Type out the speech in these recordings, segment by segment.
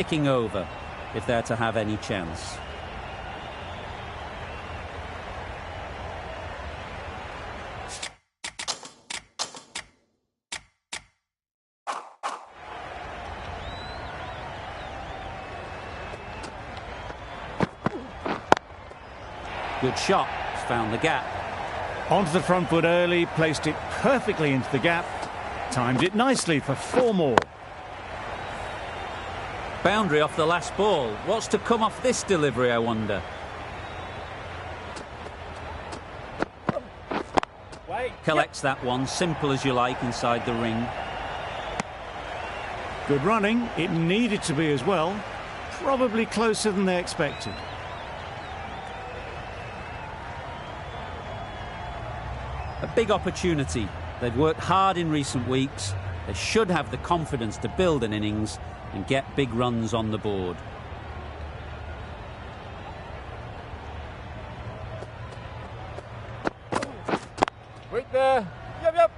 kicking over if they're to have any chance. Good shot, he's found the gap. Onto the front foot early, placed it perfectly into the gap, timed it nicely for 4 more. Boundary off the last ball. What's to come off this delivery, I wonder? Collects that one, simple as you like, inside the ring. Good running, it needed to be as well. Probably closer than they expected. A big opportunity. They've worked hard in recent weeks. They should have the confidence to build an innings and get big runs on the board. Wait there. Yep.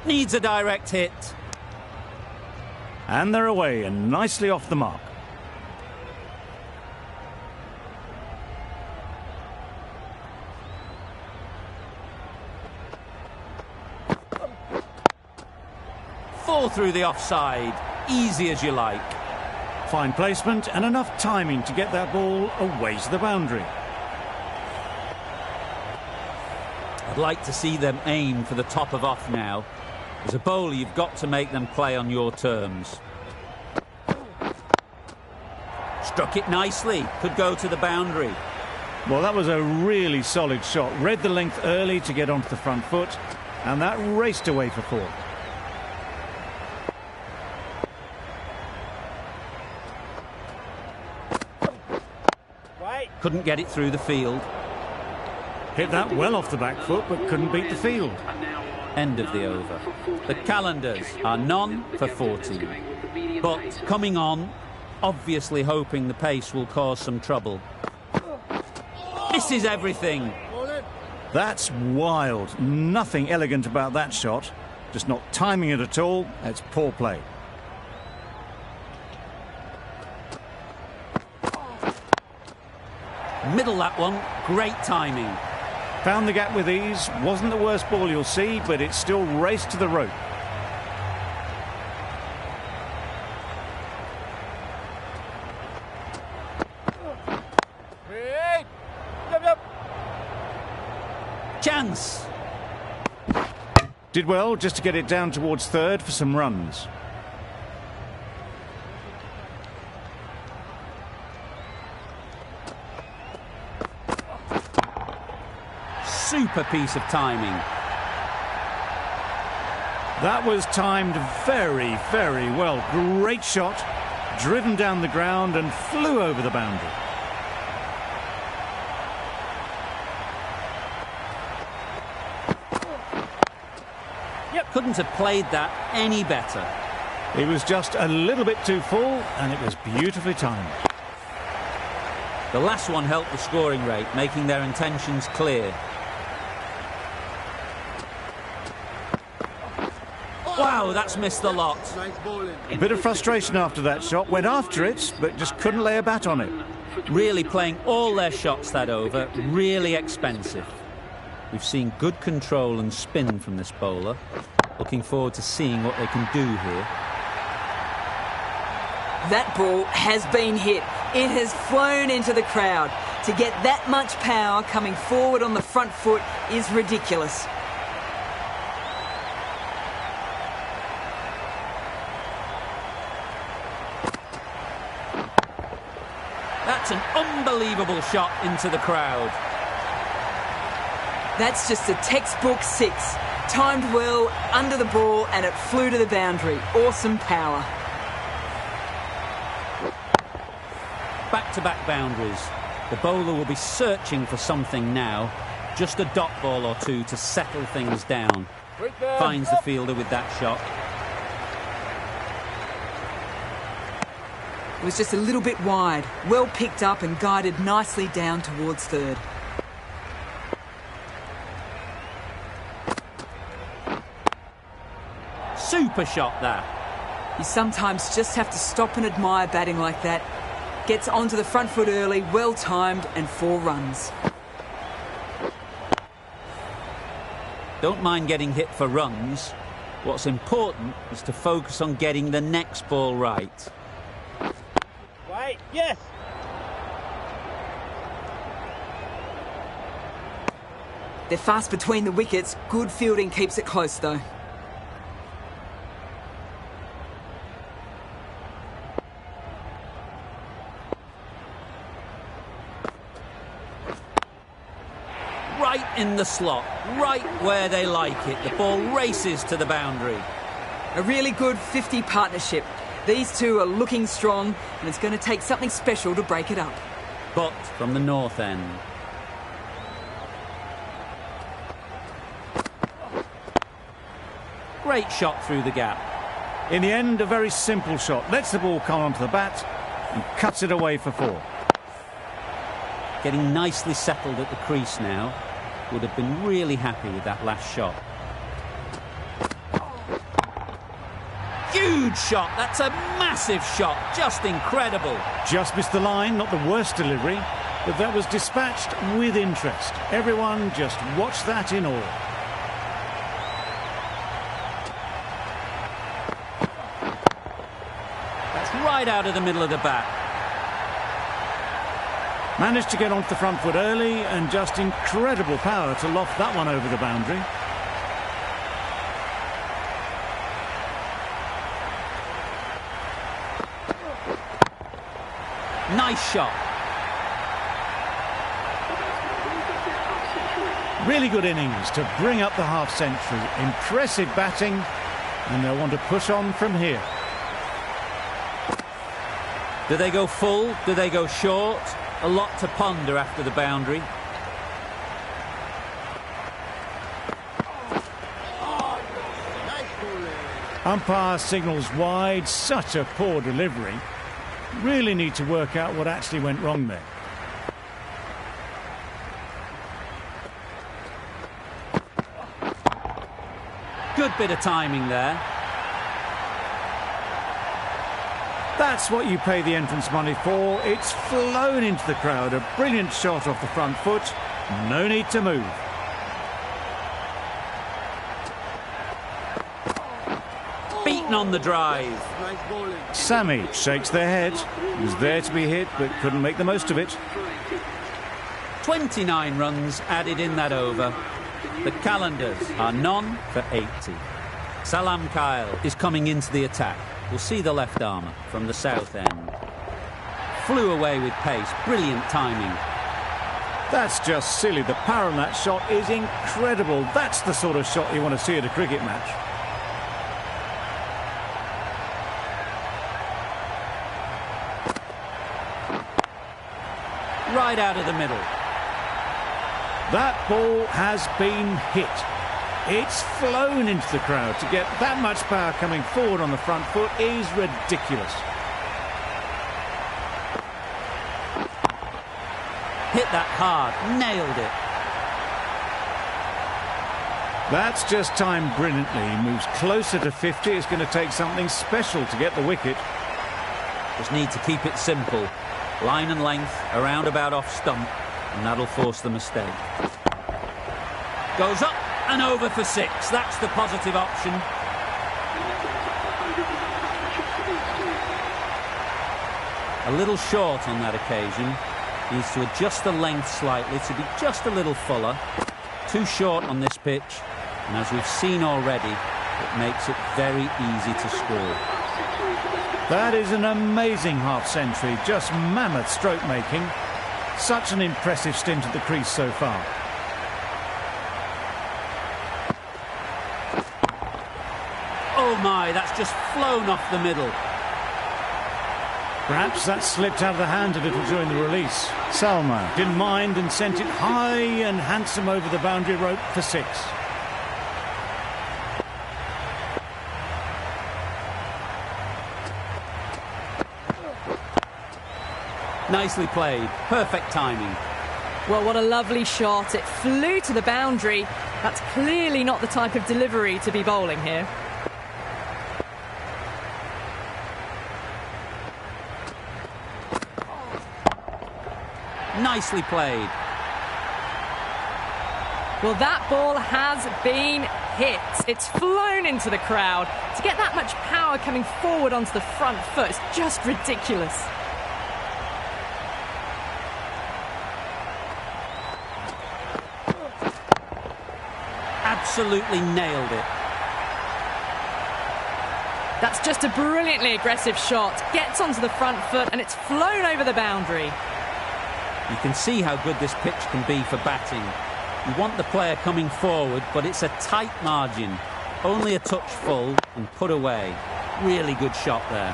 Needs a direct hit. And they're away and nicely off the mark. Fall through the offside. Easy as you like. Fine placement and enough timing to get that ball away to the boundary. I'd like to see them aim for the top of off now. As a bowler, you've got to make them play on your terms. Struck it nicely. Could go to the boundary. Well, that was a really solid shot. Read the length early to get onto the front foot, and that raced away for 4. Couldn't get it through the field. Hit that well off the back foot, but couldn't beat the field. End of the over. The calendars are none for 14. But coming on, obviously hoping the pace will cause some trouble. Misses everything. That's wild. Nothing elegant about that shot. Just not timing it at all. It's poor play. Middle that one. Great timing. Found the gap with ease. Wasn't the worst ball you'll see, but it still raced to the rope. Yep. Chance. Did well just to get it down towards third for some runs. Super piece of timing. That was timed very, very well. Great shot, driven down the ground and flew over the boundary. Couldn't have played that any better. It was just a little bit too full and it was beautifully timed. The last one helped the scoring rate, making their intentions clear. Wow, that's missed a lot. A bit of frustration after that shot. Went after it, but just couldn't lay a bat on it. Really playing all their shots that over. Really expensive. We've seen good control and spin from this bowler. Looking forward to seeing what they can do here. That ball has been hit. It has flown into the crowd. To get that much power coming forward on the front foot is ridiculous. That's an unbelievable shot into the crowd. That's just a textbook 6. Timed well, under the ball, and it flew to the boundary. Awesome power. Back-to-back boundaries. The bowler will be searching for something now. Just a dot ball or two to settle things down. Finds the fielder with that shot. It was just a little bit wide. Well picked up and guided nicely down towards third. Super shot there. You sometimes just have to stop and admire batting like that. Gets onto the front foot early, well timed, and 4 runs. Don't mind getting hit for runs. What's important is to focus on getting the next ball right. Right, yes. They're fast between the wickets. Good fielding keeps it close, though. Right in the slot, right where they like it. The ball races to the boundary. A really good 50 partnership. These two are looking strong, and it's going to take something special to break it up. But from the north end. Great shot through the gap. In the end, a very simple shot. Lets the ball come onto the bat and cuts it away for 4. Getting nicely settled at the crease now. Would have been really happy with that last shot. Huge shot. That's a massive shot. Just incredible. Just missed the line, not the worst delivery, but that was dispatched with interest. Everyone just watched that in awe. That's right out of the middle of the bat. Managed to get onto the front foot early and just incredible power to loft that one over the boundary. Nice shot. Really good innings to bring up the half-century. Impressive batting, and they'll want to push on from here. Do they go full? Do they go short? A lot to ponder after the boundary. Umpire signals wide. Such a poor delivery. Really need to work out what actually went wrong there. Good bit of timing there. That's what you pay the entrance money for. It's flown into the crowd. A brilliant shot off the front foot. No need to move. Beaten on the drive. Sammy shakes their head. Was there to be hit, but couldn't make the most of it. 29 runs added in that over. The calendars are none for 80. Salam Kyle is coming into the attack. We'll see the left armour from the south end. Flew away with pace. Brilliant timing. That's just silly. The power on that shot is incredible. That's the sort of shot you want to see at a cricket match. Right out of the middle. That ball has been hit. It's flown into the crowd. To get that much power coming forward on the front foot is ridiculous. Hit that hard. Nailed it. That's just timed brilliantly. He moves closer to 50. It's going to take something special to get the wicket. Just need to keep it simple. Line and length, around about off stump, and that'll force the mistake. Goes up and over for 6. That's the positive option. A little short on that occasion. Needs to adjust the length slightly to be just a little fuller. Too short on this pitch, and as we've seen already, it makes it very easy to score. That is an amazing half-century, just mammoth stroke-making. Such an impressive stint at the crease so far. Oh my, that's just flown off the middle. Perhaps that slipped out of the hand a little during the release. Salma didn't mind and sent it high and handsome over the boundary rope for 6. Nicely played. Perfect timing. Well, what a lovely shot. It flew to the boundary. That's clearly not the type of delivery to be bowling here. Nicely played. Well, that ball has been hit. It's flown into the crowd. To get that much power coming forward onto the front foot is just ridiculous. Absolutely nailed it. That's just a brilliantly aggressive shot. Gets onto the front foot and it's flown over the boundary. You can see how good this pitch can be for batting. You want the player coming forward, but it's a tight margin. Only a touch full and put away. Really good shot there.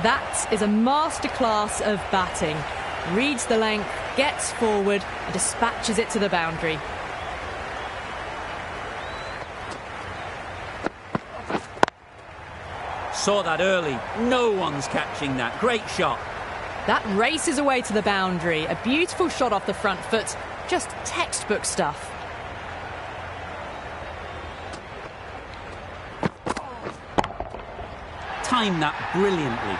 That is a masterclass of batting. Reads the length, gets forward and dispatches it to the boundary. Saw that early. No one's catching that. Great shot. That races away to the boundary. A beautiful shot off the front foot. Just textbook stuff. Timed that brilliantly.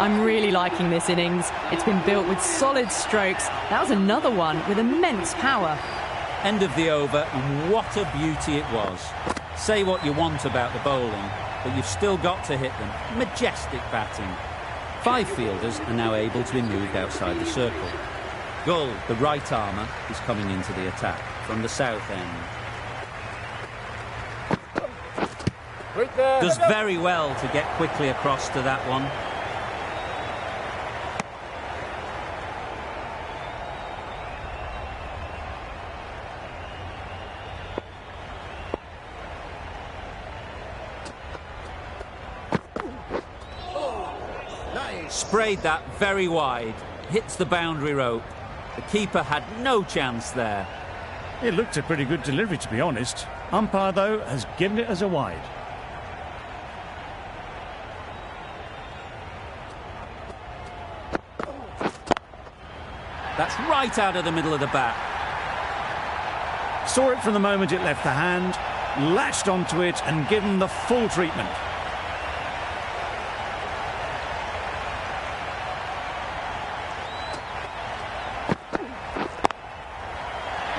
I'm really liking this innings. It's been built with solid strokes. That was another one with immense power. End of the over, and what a beauty it was. Say what you want about the bowling, but you've still got to hit them. Majestic batting. 5 fielders are now able to be moved outside the circle. Gull, the right armour, is coming into the attack from the south end. Does very well to get quickly across to that one. Sprayed that very wide. Hits the boundary rope. The keeper had no chance there. It looked a pretty good delivery, to be honest. Umpire, though, has given it as a wide. That's right out of the middle of the bat. Saw it from the moment it left the hand, latched onto it and given the full treatment.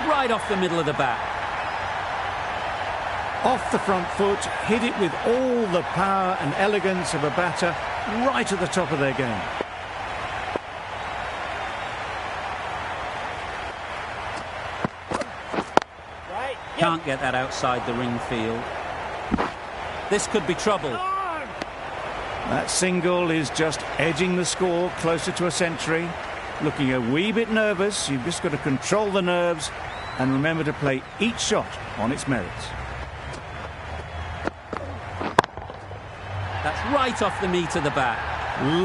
Right off the middle of the bat. Off the front foot, hit it with all the power and elegance of a batter, right at the top of their game. Right. Yep. Can't get that outside the ring field. This could be trouble. That single is just edging the score closer to a century. Looking a wee bit nervous, you've just got to control the nerves and remember to play each shot on its merits. That's right off the meat of the bat.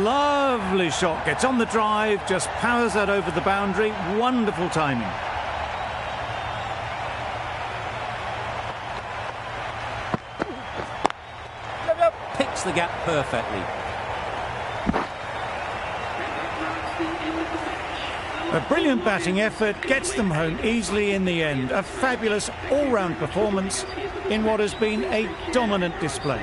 Lovely shot, gets on the drive, just powers that over the boundary. Wonderful timing. Picks the gap perfectly. A brilliant batting effort gets them home easily in the end. A fabulous all-round performance in what has been a dominant display.